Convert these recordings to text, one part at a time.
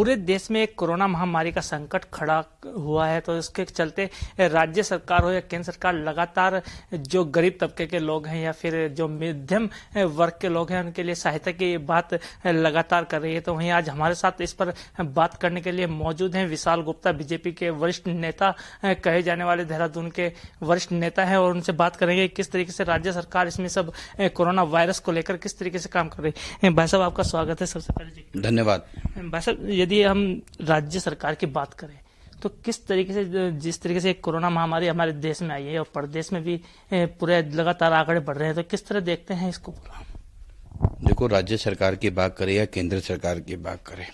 पूरे देश में एक कोरोना महामारी का संकट खड़ा हुआ है, तो इसके चलते राज्य सरकार हो या केंद्र सरकार लगातार जो गरीब तबके के लोग हैं या फिर जो मध्यम वर्ग के लोग हैं उनके लिए सहायता की बात लगातार कर रही है। तो वहीं आज हमारे साथ इस पर बात करने के लिए मौजूद हैं विशाल गुप्ता, बीजेपी के वरिष्ठ नेता कहे जाने वाले, देहरादून के वरिष्ठ नेता हैं, और उनसे बात करेंगे किस तरीके से राज्य सरकार इसमें सब कोरोना वायरस को लेकर किस तरीके से काम कर रही है। भाई साहब, आपका स्वागत है सबसे पहले जी। धन्यवाद। भाई साहब, यदि हम राज्य सरकार की बात करें तो किस तरीके से, जिस तरीके से कोरोना महामारी हमारे देश में आई है और प्रदेश में भी पूरे लगातार आगे बढ़ रहे हैं, तो किस तरह देखते हैं इसको? देखो, राज्य सरकार की बात करें या केंद्र सरकार की बात करें,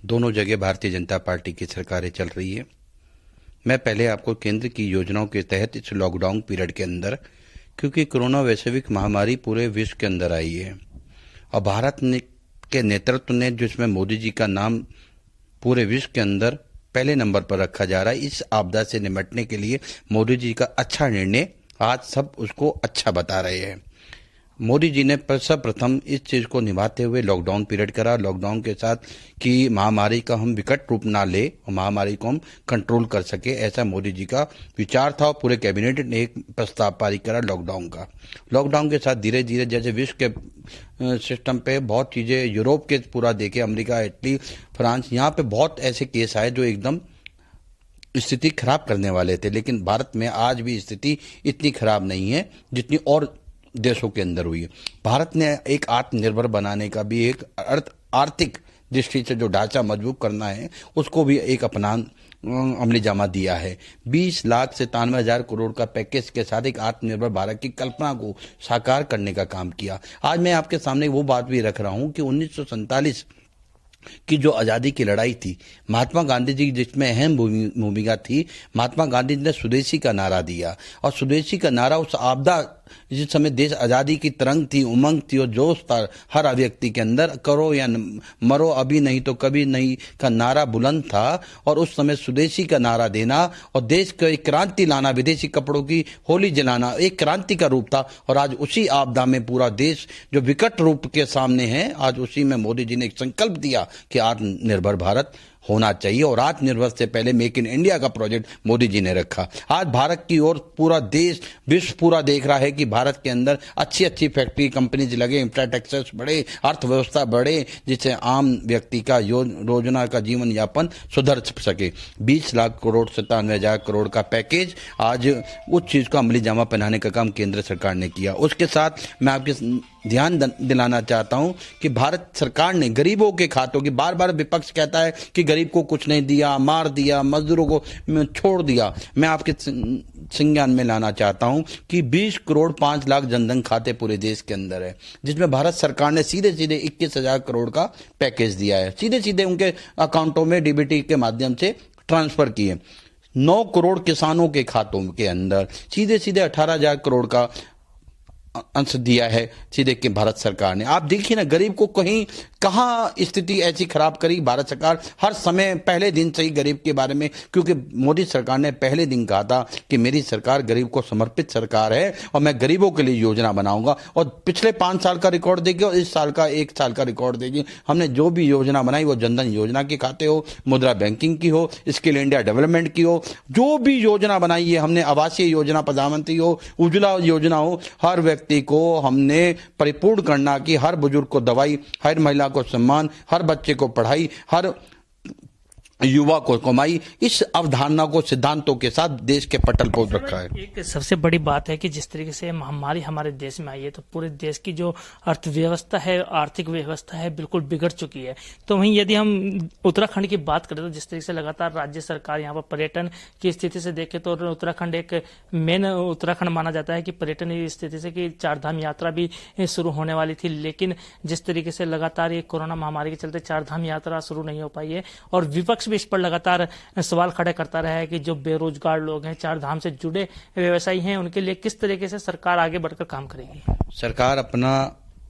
दोनों जगह भारतीय जनता पार्टी की सरकारें चल रही है। मैं पहले आपको केंद्र की योजनाओं के तहत इस लॉकडाउन पीरियड के अंदर, क्योंकि कोरोना वैश्विक महामारी पूरे विश्व के अंदर आई है और भारत के नेतृत्व ने, जिसमें मोदी जी का नाम पूरे विश्व के अंदर पहले नंबर पर रखा जा रहा है, इस आपदा से निपटने के लिए मोदी जी का अच्छा निर्णय आज सब उसको अच्छा बता रहे हैं। मोदी जी ने सर्वप्रथम इस चीज को निभाते हुए लॉकडाउन पीरियड करा। लॉकडाउन के साथ कि महामारी का हम विकट रूप ना ले और महामारी को हम कंट्रोल कर सके, ऐसा मोदी जी का विचार था और पूरे कैबिनेट ने एक प्रस्ताव पारित करा लॉकडाउन का। लॉकडाउन के साथ धीरे धीरे जैसे विश्व के सिस्टम पे बहुत चीजें, यूरोप के पूरा देखे, अमेरिका, इटली, फ्रांस, यहाँ पे बहुत ऐसे केस आए जो एकदम स्थिति खराब करने वाले थे, लेकिन भारत में आज भी स्थिति इतनी खराब नहीं है जितनी और देशों के अंदर हुई है। भारत ने एक आत्मनिर्भर बनाने का भी एक आर्थिक दृष्टि से जो ढांचा मजबूत करना है उसको भी एक अपना अमली जामा दिया है। 20,97,000 करोड़ का पैकेज के साथ एक आत्मनिर्भर भारत की कल्पना को साकार करने का काम किया। आज मैं आपके सामने वो बात भी रख रहा हूं कि 1947 की जो आजादी की लड़ाई थी, महात्मा गांधी जी जिसमें अहम भूमिका थी, महात्मा गांधी ने स्वदेशी का नारा दिया और स्वदेशी का नारा उस आपदा, जिस समय देश आजादी की तरंग थी, उमंग थी और जोश था हर व्यक्ति के अंदर, करो या मरो अभी नहीं तो कभी नहीं का नारा बुलंद था। और उस समय स्वदेशी का नारा देना और देश को एक क्रांति लाना, विदेशी कपड़ों की होली जलाना एक क्रांति का रूप था। और आज उसी आपदा में पूरा देश जो विकट रूप के सामने है, आज उसी में मोदी जी ने एक संकल्प दिया कि आत्मनिर्भर भारत होना चाहिए और आत्मनिर्भर से पहले मेक इन इंडिया का प्रोजेक्ट मोदी जी ने रखा। आज भारत की ओर पूरा देश, विश्व पूरा देख रहा है कि भारत के अंदर अच्छी अच्छी फैक्ट्री, कंपनीज लगे, इंफ्रास्ट्रक्चर बढ़े, अर्थव्यवस्था बढ़े, जिससे आम व्यक्ति का रोजाना का जीवन यापन सुधर सके। 20 लाख करोड़ 97,000 करोड़ का पैकेज, आज उस चीज को अमली जामा पहनाने का काम केंद्र सरकार ने किया। उसके साथ मैं आपके ध्यान दिलाना चाहता हूं कि भारत सरकार ने गरीबों के खातों की, बार बार विपक्ष कहता है कि गरीब को कुछ नहीं दिया, मार दिया, मजदूरों को छोड़ दिया। मैं आपके संज्ञान में लाना चाहता हूं कि 20 करोड़ 5 लाख जनधन खाते पूरे देश के अंदर है, जिसमें भारत सरकार ने सीधे सीधे 21,000 करोड़ का पैकेज दिया है, सीधे सीधे उनके अकाउंटों में डीबीटी के माध्यम से ट्रांसफर किए। 9 करोड़ किसानों के खातों के अंदर सीधे सीधे 18,000 करोड़ का अंश दिया है सीधे के भारत सरकार ने। आप देखिए ना, गरीब को कहीं कहां स्थिति ऐसी खराब करी भारत सरकार। हर समय पहले दिन से ही गरीब के बारे में, क्योंकि मोदी सरकार ने पहले दिन कहा था कि मेरी सरकार गरीब को समर्पित सरकार है और मैं गरीबों के लिए योजना बनाऊंगा। और पिछले 5 साल का रिकॉर्ड देखिए और इस साल का 1 साल का रिकॉर्ड देखिए, हमने जो भी योजना बनाई, वो जनधन योजना के खाते हो, मुद्रा बैंकिंग की हो, स्किल इंडिया डेवलपमेंट की हो, जो भी योजना बनाई है हमने, आवासीय योजना प्रधानमंत्री हो, उज्ज्वला योजना हो, हर व्यक्ति को हमने परिपूर्ण करना कि हर बुजुर्ग को दवाई, हर महिला को सम्मान, हर बच्चे को पढ़ाई, हर युवा को कमाई, इस अवधारणा को सिद्धांतों के साथ देश के पटल पर रखा है। एक सबसे बड़ी बात है कि जिस तरीके से महामारी हमारे देश में आई है, तो पूरे देश की जो अर्थव्यवस्था है, आर्थिक व्यवस्था है, बिल्कुल बिगड़ चुकी है। तो वहीं यदि हम उत्तराखंड की बात करें तो जिस तरीके से लगातार राज्य सरकार यहाँ पर पर्यटन की स्थिति से देखे तो उत्तराखंड एक मेन उत्तराखंड माना जाता है कि पर्यटन की स्थिति से कि 4 धाम यात्रा भी शुरू होने वाली थी, लेकिन जिस तरीके से लगातार ये कोरोना महामारी के चलते 4 धाम यात्रा शुरू नहीं हो पाई है और विपक्ष इस पर लगातार सवाल खड़े करता रहा है कि जो बेरोजगार लोग हैं, 4 धाम से जुड़े व्यवसायी हैं, उनके लिए किस तरीके से सरकार आगे बढ़कर काम करेगी? सरकार अपना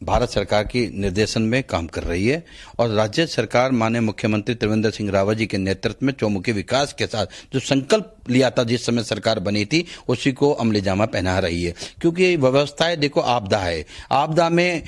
भारत सरकार की निर्देशन में काम कर रही है और राज्य सरकार माननीय मुख्यमंत्री त्रिवेंद्र सिंह रावत जी के नेतृत्व में चौमुखी विकास के साथ जो संकल्प लिया था जिस समय सरकार बनी थी, उसी को अमली जामा पहना रही है। क्योंकि व्यवस्थाएं देखो, आपदा है, आपदा में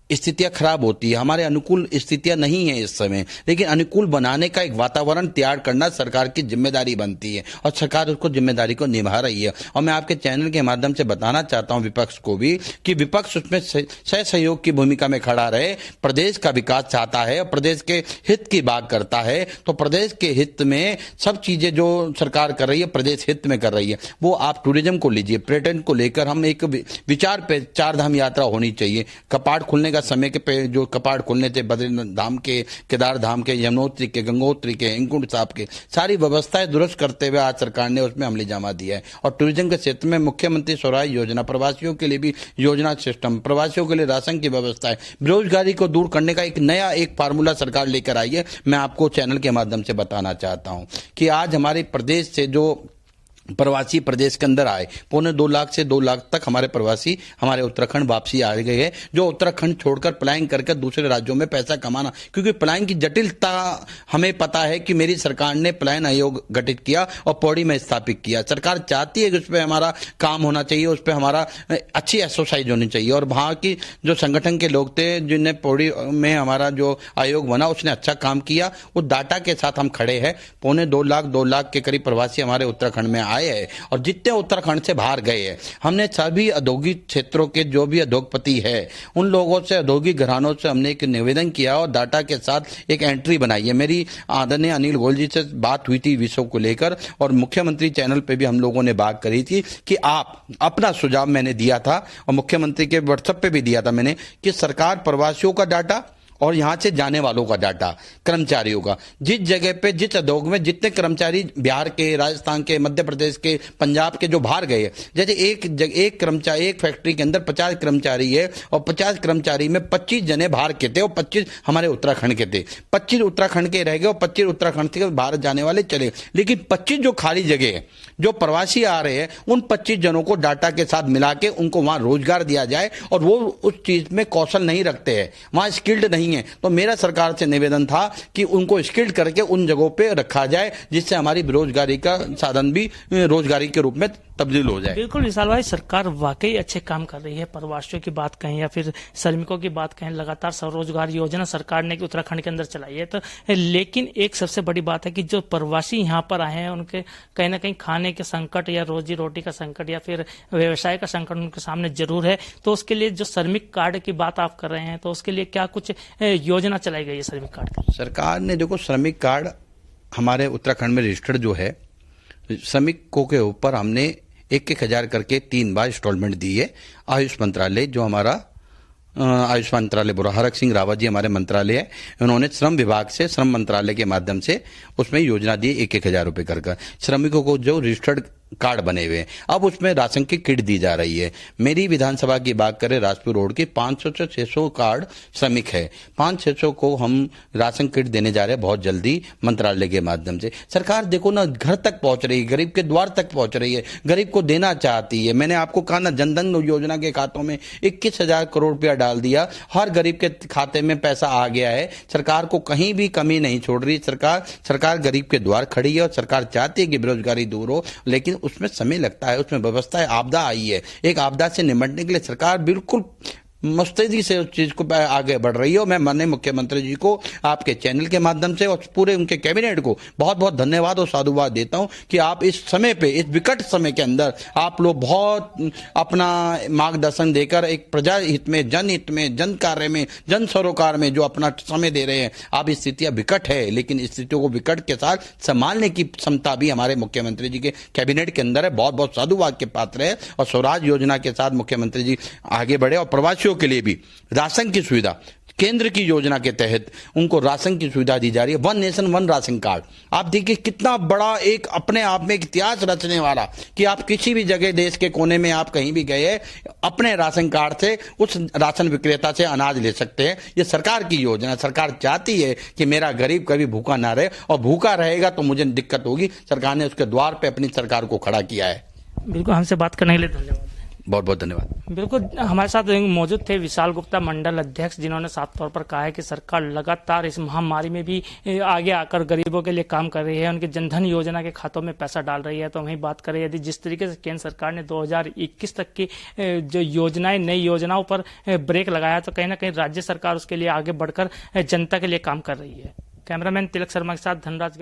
स्थितियां खराब होती है, हमारे अनुकूल स्थितियां नहीं है इस समय, लेकिन अनुकूल बनाने का एक वातावरण तैयार करना सरकार की जिम्मेदारी बनती है और सरकार उसको जिम्मेदारी को निभा रही है। और मैं आपके चैनल के माध्यम से बताना चाहता हूं विपक्ष को भी कि विपक्ष उसमें सह सहयोग की भूमिका में खड़ा रहे। प्रदेश का विकास चाहता है और प्रदेश के हित की बात करता है, तो प्रदेश के हित में सब चीजें जो सरकार कर रही है प्रदेश हित में कर रही है। वो आप टूरिज्म को लीजिए, पर्यटन को लेकर हम एक विचार पे चार धाम यात्रा होनी चाहिए। कपाट खुलने का समय के पे जो कपाट खुलने थे बद्रीनाथ धाम के, केदार धाम के, यमुनोत्री के, गंगोत्री के, हेमकुंड साहब के, सारी व्यवस्थाएं दुरुस्त करते हुए आज सरकार ने उसमें अमली जामा दिया है। और टूरिज्म के क्षेत्र में मुख्यमंत्री स्वराज योजना, प्रवासियों के लिए भी योजना सिस्टम, प्रवासियों के लिए राशन की व्यवस्था है, बेरोजगारी को दूर करने का एक नया एक फार्मूला सरकार लेकर आई है। मैं आपको चैनल के माध्यम से बताना चाहता हूं कि आज हमारे प्रदेश से जो प्रवासी प्रदेश के अंदर आए, 1.25 लाख से 2 लाख तक हमारे प्रवासी हमारे उत्तराखंड वापसी आ गए हैं, जो उत्तराखंड छोड़कर पलायन करके दूसरे राज्यों में पैसा कमाना, क्योंकि पलायन की जटिलता हमें पता है कि मेरी सरकार ने पलायन आयोग गठित किया और पौड़ी में स्थापित किया। सरकार चाहती है कि उस पर हमारा काम होना चाहिए, उस पर हमारा अच्छी एक्सरसाइज होनी चाहिए। और वहाँ की जो संगठन के लोग थे जिन्हें पौड़ी में हमारा जो आयोग बना उसने अच्छा काम किया, वो डाटा के साथ हम खड़े हैं। 2 लाख के करीब प्रवासी हमारे उत्तराखंड में आए हैं और जितने उत्तराखंड से बाहर गए हैं, हमने सभी औद्योगिक क्षेत्रों के जो भी उद्योगपति है उन लोगों से, औद्योगिक घरानों से हमने एक निवेदन किया और डाटा के साथ एक एंट्री बनाई है। मेरी आदरणीय अनिल गोयल जी से बात हुई थी विषयों को लेकर और मुख्यमंत्री चैनल पे भी हम लोगों ने बात करी थी कि आप अपना सुझाव मैंने दिया था और मुख्यमंत्री के व्हाट्सएप पे भी दिया था मैंने कि सरकार प्रवासियों का डाटा और यहां से जाने वालों का डाटा, कर्मचारियों का, जिस जगह पे जिस उद्योग में जितने कर्मचारी बिहार के, राजस्थान के, मध्य प्रदेश के, पंजाब के जो बाहर गए, जैसे एक कर्मचारी एक फैक्ट्री के अंदर 50 कर्मचारी है और 50 कर्मचारी में 25 जने बाहर के थे और 25 हमारे उत्तराखंड के थे। 25 उत्तराखंड के रह गए और 25 उत्तराखंड से बाहर जाने वाले चले, लेकिन 25 जो खाली जगह है, जो प्रवासी आ रहे हैं, उन 25 जनों को डाटा के साथ मिला के उनको वहां रोजगार दिया जाए। और वो उस चीज में कौशल नहीं रखते हैं, वहां स्किल्ड नहीं है, तो मेरा सरकार से निवेदन था कि उनको स्किल्ड करके उन जगहों पे रखा जाए जिससे हमारी बेरोजगारी का साधन भी रोजगारी के रूप में तब्दील हो जाए। बिल्कुल विशाल भाई, सरकार वाकई अच्छे काम कर रही है। प्रवासियों की बात कहें या फिर श्रमिकों की बात कहें, लगातार स्वरोजगार योजना सरकार ने उत्तराखंड के अंदर चलाई है। तो लेकिन एक सबसे बड़ी बात है कि जो प्रवासी यहाँ पर आए हैं उनके कहीं ना कहीं खाने के संकट या रोजी रोटी का संकट या फिर व्यवसाय का संकट उनके सामने जरूर है। तो उसके लिए जो श्रमिक कार्ड की बात आप कर रहे हैं, तो उसके लिए क्या कुछ योजना चलाई गई है श्रमिक कार्ड की? सरकार ने देखो, श्रमिक कार्ड हमारे उत्तराखंड में रजिस्टर्ड जो है, श्रमिकों के ऊपर हमने 1,000 करके 3 बार इंस्टॉलमेंट दी है। आयुष मंत्रालय जो हमारा आयुष मंत्रालय बुरा हरक सिंह रावत जी हमारे मंत्रालय है, उन्होंने श्रम विभाग से, श्रम मंत्रालय के माध्यम से उसमें योजना दी 1,000 रुपए कर श्रमिकों को जो रजिस्टर्ड कार्ड बने हुए हैं। अब उसमें राशन की किट दी जा रही है। मेरी विधानसभा की बात करें, राजपुर रोड की 500 से 600 कार्ड श्रमिक है, 500-600 को हम राशन किट देने जा रहे हैं बहुत जल्दी मंत्रालय के माध्यम से। सरकार देखो ना, घर तक पहुंच रही है, गरीब के द्वार तक पहुंच रही है, गरीब को देना चाहती है। मैंने आपको कहा ना, जनधन योजना के खातों में 21,000 करोड़ रुपया डाल दिया, हर गरीब के खाते में पैसा आ गया है। सरकार को कहीं भी कमी नहीं छोड़ रही। सरकार गरीब के द्वार खड़ी है और सरकार चाहती है कि बेरोजगारी दूर हो, लेकिन उसमें समय लगता है, उसमें व्यवस्था है। आपदा आई है, एक आपदा से निपटने के लिए सरकार बिल्कुल मुस्तैदी से उस चीज को आगे बढ़ रही है। मैं माननीय मुख्यमंत्री जी को आपके चैनल के माध्यम से और पूरे उनके कैबिनेट को बहुत बहुत धन्यवाद और साधुवाद देता हूं कि आप इस समय पे, इस विकट समय के अंदर आप लोग बहुत अपना मार्गदर्शन देकर एक प्रजा हित में, जनहित में, जन कार्य में, जन सरोकार में जो अपना समय दे रहे हैं। आप स्थितियां विकट है, लेकिन स्थितियों को विकट के साथ संभालने की क्षमता भी हमारे मुख्यमंत्री जी के कैबिनेट के अंदर है। बहुत बहुत साधुवाद के पात्र है और स्वराज योजना के साथ मुख्यमंत्री जी आगे बढ़े और प्रवासियों के लिए भी राशन की सुविधा, केंद्र की योजना के तहत उनको राशन की सुविधा दी जा रही है। 1 नेशन 1 राशन कार्ड, आप देखिए कितना बड़ा एक अपने आप में एक इतिहास रचने वाला कि आप किसी भी जगह देश के कोने में आप कहीं भी गए, अपने राशन कार्ड से उस राशन विक्रेता से अनाज ले सकते हैं। ये सरकार की योजना। सरकार चाहती है कि मेरा गरीब कभी भूखा ना रहे, और भूखा रहेगा तो मुझे दिक्कत होगी। सरकार ने उसके द्वार पे अपनी सरकार को खड़ा किया है। बिल्कुल, हमसे बात करने के लिए धन्यवाद। बहुत बहुत धन्यवाद। बिल्कुल, हमारे साथ मौजूद थे विशाल गुप्ता, मंडल अध्यक्ष, जिन्होंने साफ तौर पर कहा है कि सरकार लगातार इस महामारी में भी आगे आकर गरीबों के लिए काम कर रही है, उनके जनधन योजना के खातों में पैसा डाल रही है। तो वहीं बात करें यदि जिस तरीके से केंद्र सरकार ने 2021 तक की जो योजनाएं, नई योजनाओं पर ब्रेक लगाया, तो कहीं ना कहीं राज्य सरकार उसके लिए आगे बढ़कर जनता के लिए काम कर रही है। कैमरामैन तिलक शर्मा के साथ धनराज।